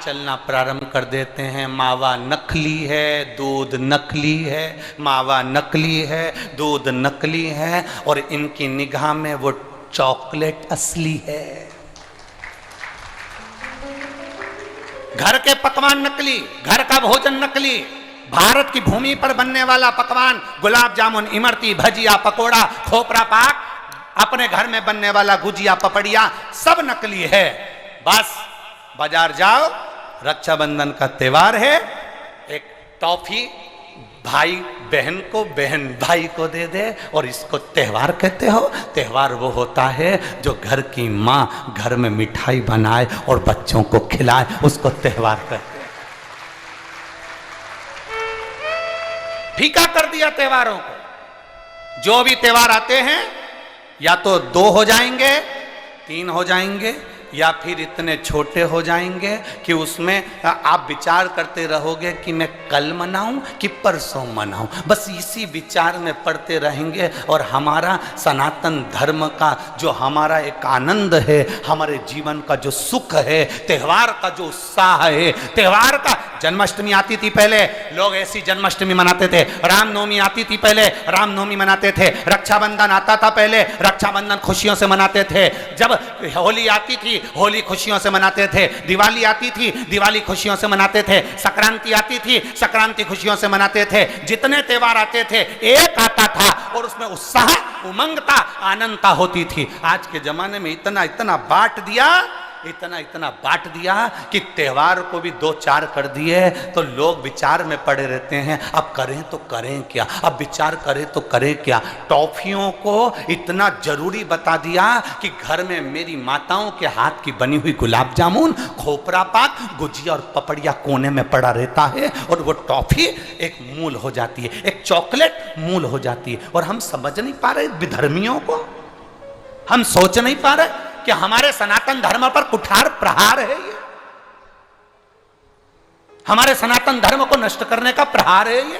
चलना प्रारंभ कर देते हैं। मावा नकली है, दूध नकली है, मावा नकली है, दूध नकली है, और इनकी निगाह में वो चॉकलेट असली है। घर के पकवान नकली, घर का भोजन नकली, भारत की भूमि पर बनने वाला पकवान गुलाब जामुन, इमरती, भजिया, पकोड़ा, खोपरा पाक, अपने घर में बनने वाला गुजिया, पपड़िया, सब नकली है। बस बाजार जाओ, रक्षाबंधन का त्योहार है, एक टॉफी भाई बहन को, बहन भाई को दे दे, और इसको त्योहार कहते हो। त्योहार वो होता है जो घर की माँ घर में मिठाई बनाए और बच्चों को खिलाए, उसको त्योहार कहते हैं। फीका कर दिया त्योहारों को। जो भी त्योहार आते हैं या तो 2 हो जाएंगे, 3 हो जाएंगे, या फिर इतने छोटे हो जाएंगे कि उसमें आप विचार करते रहोगे कि मैं कल मनाऊं कि परसों मनाऊं। बस इसी विचार में पड़ते रहेंगे, और हमारा सनातन धर्म का जो हमारा एक आनंद है, हमारे जीवन का जो सुख है, त्यौहार का जो उत्साह है, त्यौहार का, जन्माष्टमी आती थी पहले, लोग ऐसी जन्माष्टमी मनाते थे। रामनवमी आती थी पहले, रामनवमी मनाते थे। रक्षाबंधन आता था पहले, रक्षाबंधन खुशियों से मनाते थे। जब होली आती थी, होली खुशियों से मनाते थे। दिवाली आती थी, दिवाली खुशियों से मनाते थे। संक्रांति आती थी, संक्रांति खुशियों से मनाते थे। जितने त्योहार आते थे, एक आता था और उसमें उत्साह, उमंगता, आनंदता होती थी। आज के जमाने में इतना इतना बांट दिया, इतना इतना बांट दिया कि त्योहार को भी 2-4 कर दिए, तो लोग विचार में पड़े रहते हैं। अब करें तो करें क्या, अब विचार करें तो करें क्या। टॉफियों को इतना जरूरी बता दिया कि घर में मेरी माताओं के हाथ की बनी हुई गुलाब जामुन, खोपरा पाक, गुजिया और पपड़िया कोने में पड़ा रहता है, और वो टॉफी एक मूल हो जाती है, एक चॉकलेट मूल हो जाती है। और हम समझ नहीं पा रहे विधर्मियों को, हम सोच नहीं पा रहे कि हमारे सनातन धर्म पर कुठार प्रहार है ये, हमारे सनातन धर्म को नष्ट करने का प्रहार है ये।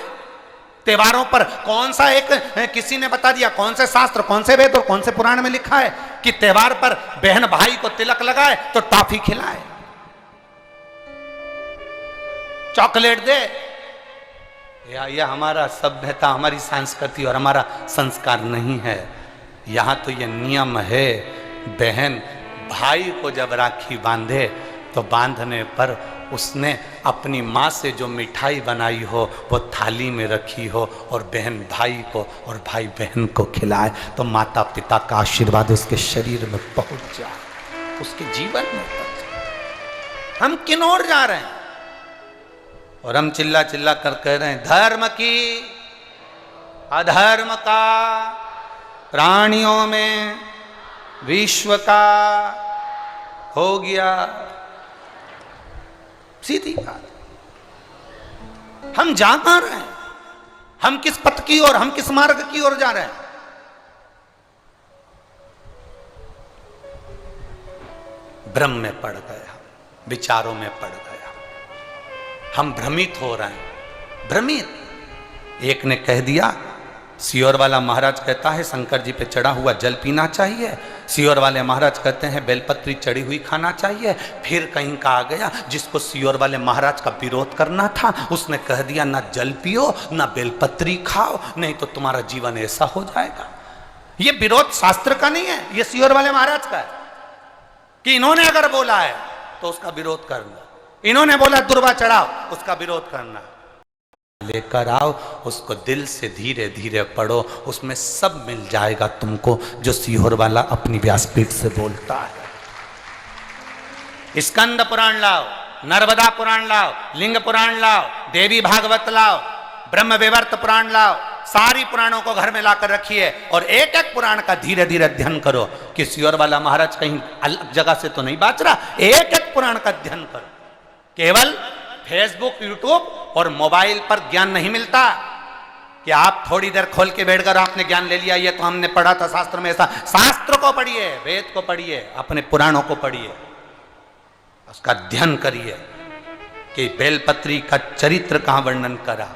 त्योहारों पर कौन सा एक, किसी ने बता दिया कौन से शास्त्र, कौन से वेद और कौन से पुराण में लिखा है कि त्योहार पर बहन भाई को तिलक लगाए तो टॉफी खिलाए, चॉकलेट दे। यह हमारा सभ्यता, हमारी संस्कृति और हमारा संस्कार नहीं है। यहां तो यह नियम है, बहन भाई को जब राखी बांधे तो बांधने पर उसने अपनी माँ से जो मिठाई बनाई हो वो थाली में रखी हो, और बहन भाई को और भाई बहन को खिलाए, तो माता पिता का आशीर्वाद उसके शरीर में पहुंच जाए, उसके जीवन में पहुंच जाए। हम किन ओर जा रहे हैं? और हम चिल्ला चिल्ला कर कह रहे हैं धर्म की, अधर्म का, प्राणियों में, विश्व का हो गया। सीधी बात। हम जा कहां रहे हैं? हम किस पथ की ओर, हम किस मार्ग की ओर जा रहे हैं? भ्रम में पड़ गया, विचारों में पड़ गया, हम भ्रमित हो रहे हैं। भ्रमित। एक ने कह दिया, सियोर वाला महाराज कहता है शंकर जी पे चढ़ा हुआ जल पीना चाहिए, सियोर वाले महाराज कहते हैं बेलपत्री चढ़ी हुई खाना चाहिए। फिर कहीं का आ गया जिसको सियोर वाले महाराज का विरोध करना था, उसने कह दिया ना जल पियो ना बेलपत्री खाओ, नहीं तो तुम्हारा जीवन ऐसा हो जाएगा। ये विरोध शास्त्र का नहीं है, ये सियोर वाले महाराज का है कि इन्होंने अगर बोला है तो उसका विरोध करना, इन्होंने बोला दुर्वा चढ़ाओ, उसका विरोध करना। लेकर आओ, उसको दिल से धीरे धीरे पढ़ो, उसमें सब मिल जाएगा तुमको जो सिहोर वाला अपनी व्यासपीठ से बोलता है। स्कंद पुराण लाओ, नर्मदा पुराण लाओ, लिंग पुराण लाओ, देवी भागवत लाओ, ब्रह्म विवर्त पुराण लाओ, सारी पुराणों को घर में लाकर रखिए और एक एक पुराण का धीरे धीरे अध्ययन करो कि सियोर वाला महाराज कहीं अलग जगह से तो नहीं बात रहा। एक एक पुराण का अध्ययन करो। केवल फेसबुक, यूट्यूब और मोबाइल पर ज्ञान नहीं मिलता कि आप थोड़ी देर खोल के बैठ कर आपने ज्ञान ले लिया, ये तो हमने पढ़ा था शास्त्र में ऐसा। शास्त्र को पढ़िए, वेद को पढ़िए, अपने पुराणों को पढ़िए, उसका अध्ययन करिए कि बेलपत्री का चरित्र कहां वर्णन करा,